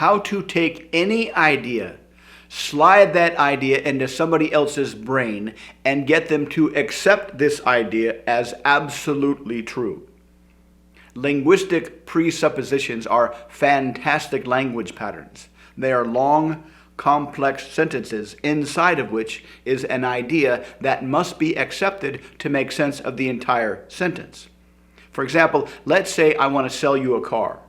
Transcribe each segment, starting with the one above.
how to take any idea, slide that idea into somebody else's brain, and get them to accept this idea as absolutely true. Linguistic presuppositions are fantastic language patterns. They are long, complex sentences inside of which is an idea that must be accepted to make sense of the entire sentence. For example, let's say I want to sell you a car,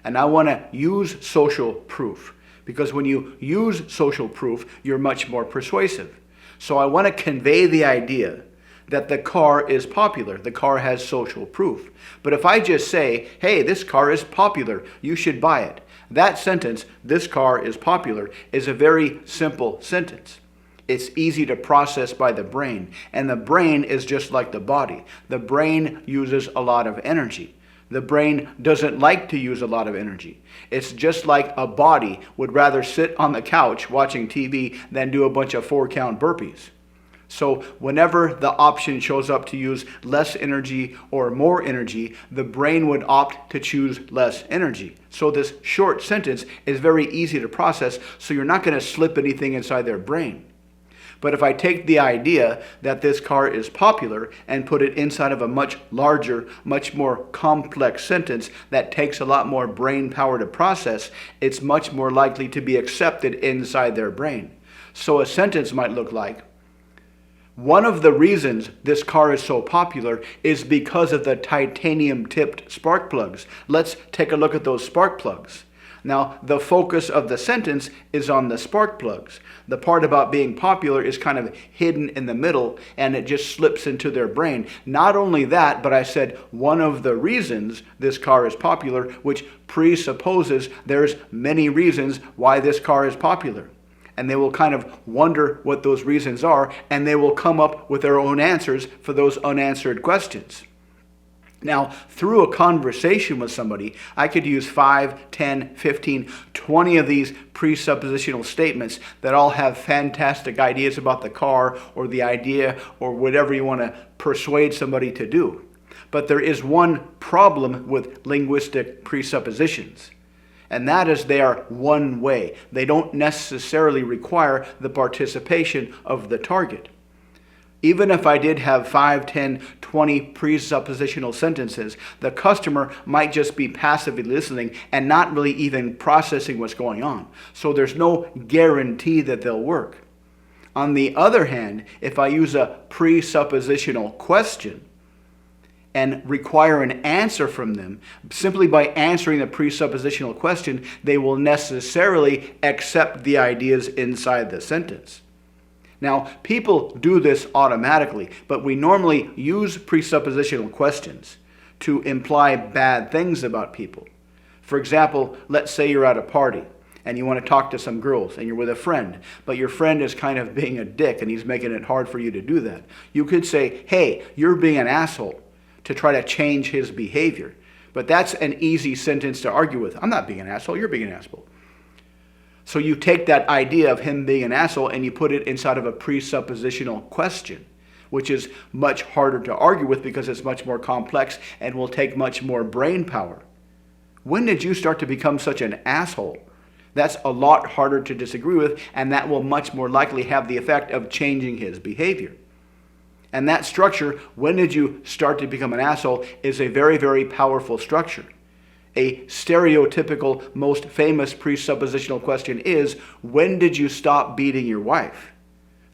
and I want to use social proof, because when you use social proof, you're much more persuasive. So I want to convey the idea that the car is popular. The car has social proof. But if I just say, hey, this car is popular, you should buy it, that sentence, this car is popular, is a very simple sentence. It's easy to process by the brain. And the brain is just like the body. The brain uses a lot of energy. The brain doesn't like to use a lot of energy. It's just like a body would rather sit on the couch watching TV than do a bunch of 4-count burpees. So whenever the option shows up to use less energy or more energy, the brain would opt to choose less energy. So this short sentence is very easy to process, so you're not going to slip anything inside their brain. But if I take the idea that this car is popular and put it inside of a much larger, much more complex sentence that takes a lot more brain power to process, it's much more likely to be accepted inside their brain. So a sentence might look like, one of the reasons this car is so popular is because of the titanium-tipped spark plugs. Let's take a look at those spark plugs. Now, the focus of the sentence is on the spark plugs. The part about being popular is kind of hidden in the middle, and it just slips into their brain. Not only that, but I said one of the reasons this car is popular, which presupposes there's many reasons why this car is popular. And they will kind of wonder what those reasons are, and they will come up with their own answers for those unanswered questions. Now, through a conversation with somebody, I could use 5, 10, 15, 20 of these presuppositional statements that all have fantastic ideas about the car or the idea or whatever you want to persuade somebody to do. But there is one problem with linguistic presuppositions. And that is they are one way. They don't necessarily require the participation of the target. Even if I did have 5, 10, 20 presuppositional sentences, the customer might just be passively listening and not really even processing what's going on. So there's no guarantee that they'll work. On the other hand, if I use a presuppositional question and require an answer from them, simply by answering the presuppositional question, they will necessarily accept the ideas inside the sentence. Now, people do this automatically, but we normally use presuppositional questions to imply bad things about people. For example, let's say you're at a party and you want to talk to some girls and you're with a friend, but your friend is kind of being a dick and he's making it hard for you to do that. You could say, hey, you're being an asshole, to try to change his behavior. But that's an easy sentence to argue with. I'm not being an asshole, you're being an asshole. So you take that idea of him being an asshole and you put it inside of a presuppositional question, which is much harder to argue with because it's much more complex and will take much more brain power. When did you start to become such an asshole? That's a lot harder to disagree with, and that will much more likely have the effect of changing his behavior. And that structure, when did you start to become an asshole, is a very, very powerful structure. A stereotypical, most famous presuppositional question is, when did you stop beating your wife?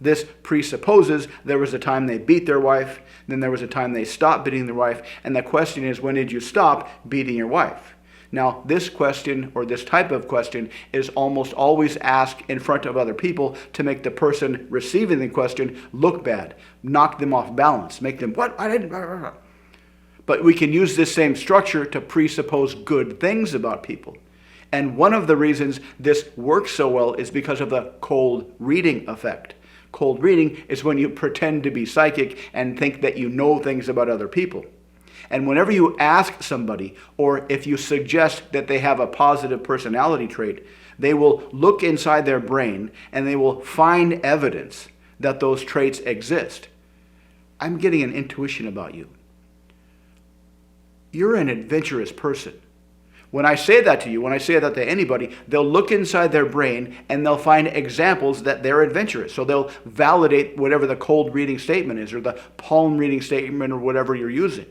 This presupposes there was a time they beat their wife, then there was a time they stopped beating their wife, and the question is, when did you stop beating your wife? Now, this question, or this type of question, is almost always asked in front of other people to make the person receiving the question look bad, knock them off balance, make them, what? I didn't. But we can use this same structure to presuppose good things about people. And one of the reasons this works so well is because of the cold reading effect. Cold reading is when you pretend to be psychic and think that you know things about other people. And whenever you ask somebody, or if you suggest that they have a positive personality trait, they will look inside their brain and they will find evidence that those traits exist. I'm getting an intuition about you. You're an adventurous person. When I say that to you, when I say that to anybody, they'll look inside their brain and they'll find examples that they're adventurous. So they'll validate whatever the cold reading statement is or the palm reading statement or whatever you're using.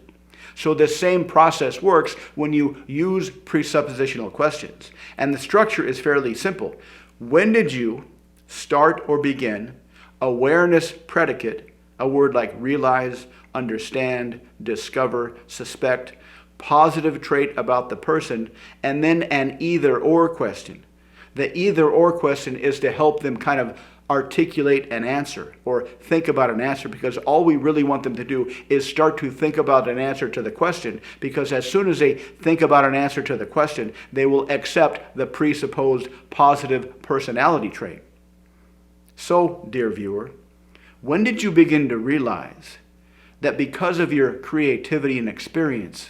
So the same process works when you use presuppositional questions. And the structure is fairly simple. When did you start or begin? Awareness predicate, a word like realize, understand, discover, suspect, positive trait about the person, and then an either-or question. The either-or question is to help them kind of articulate an answer or think about an answer, because all we really want them to do is start to think about an answer to the question, because as soon as they think about an answer to the question, they will accept the presupposed positive personality trait. So, dear viewer, when did you begin to realize that because of your creativity and experience,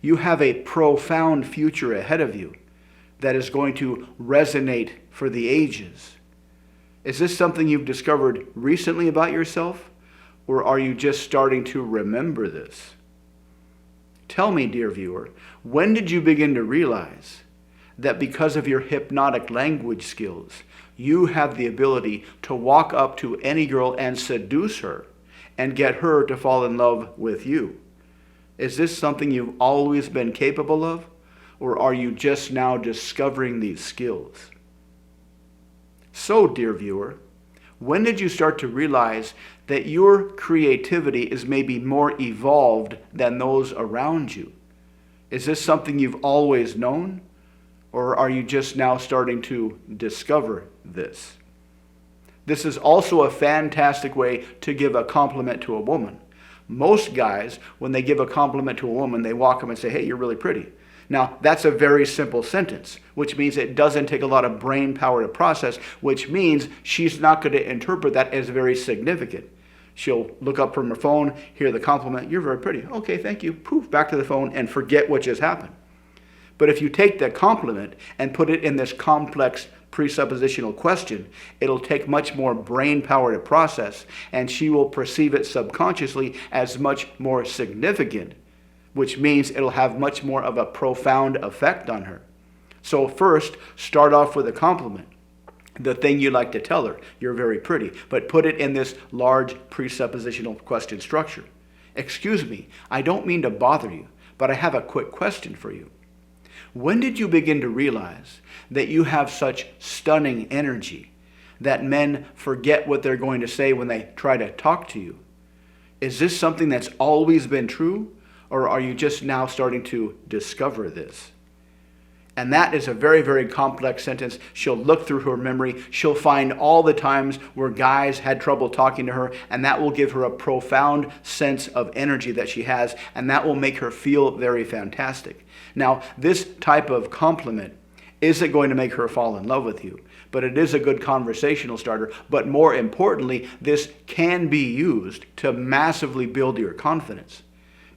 you have a profound future ahead of you that is going to resonate for the ages? Is this something you've discovered recently about yourself, or are you just starting to remember this? Tell me, dear viewer, when did you begin to realize that because of your hypnotic language skills, you have the ability to walk up to any girl and seduce her and get her to fall in love with you? Is this something you've always been capable of, or are you just now discovering these skills? So, dear viewer, when did you start to realize that your creativity is maybe more evolved than those around you? Is this something you've always known, or are you just now starting to discover this? This is also a fantastic way to give a compliment to a woman. Most guys, when they give a compliment to a woman, they walk up and say, "Hey, you're really pretty." Now, that's a very simple sentence, which means it doesn't take a lot of brain power to process, which means she's not going to interpret that as very significant. She'll look up from her phone, hear the compliment, "You're very pretty." "Okay, thank you." Poof, back to the phone and forget what just happened. But if you take the compliment and put it in this complex presuppositional question, it'll take much more brain power to process, and she will perceive it subconsciously as much more significant, which means it'll have much more of a profound effect on her. So first, start off with a compliment. The thing you like to tell her, "You're very pretty," but put it in this large presuppositional question structure. "Excuse me, I don't mean to bother you, but I have a quick question for you. When did you begin to realize that you have such stunning energy that men forget what they're going to say when they try to talk to you? Is this something that's always been true, or are you just now starting to discover this?" And that is a very, very complex sentence. She'll look through her memory. She'll find all the times where guys had trouble talking to her, and that will give her a profound sense of energy that she has, and that will make her feel very fantastic. Now, this type of compliment isn't going to make her fall in love with you, but it is a good conversational starter. But more importantly, this can be used to massively build your confidence,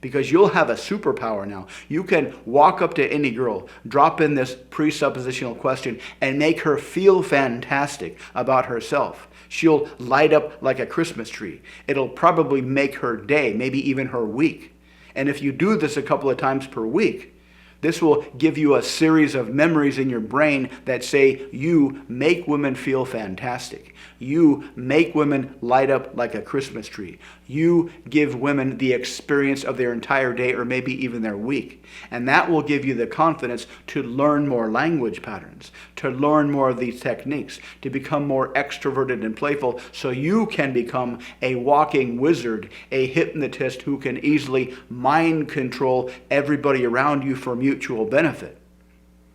because you'll have a superpower now. You can walk up to any girl, drop in this presuppositional question, and make her feel fantastic about herself. She'll light up like a Christmas tree. It'll probably make her day, maybe even her week. And if you do this a couple of times per week, this will give you a series of memories in your brain that say, "You make women feel fantastic. You make women light up like a Christmas tree. You give women the experience of their entire day or maybe even their week." And that will give you the confidence to learn more language patterns, to learn more of these techniques, to become more extroverted and playful, so you can become a walking wizard, a hypnotist who can easily mind control everybody around you for mutual benefit.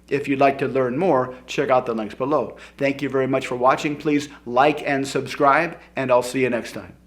If you'd like to learn more, check out the links below. Thank you very much for watching. Please like and subscribe, and I'll see you next time.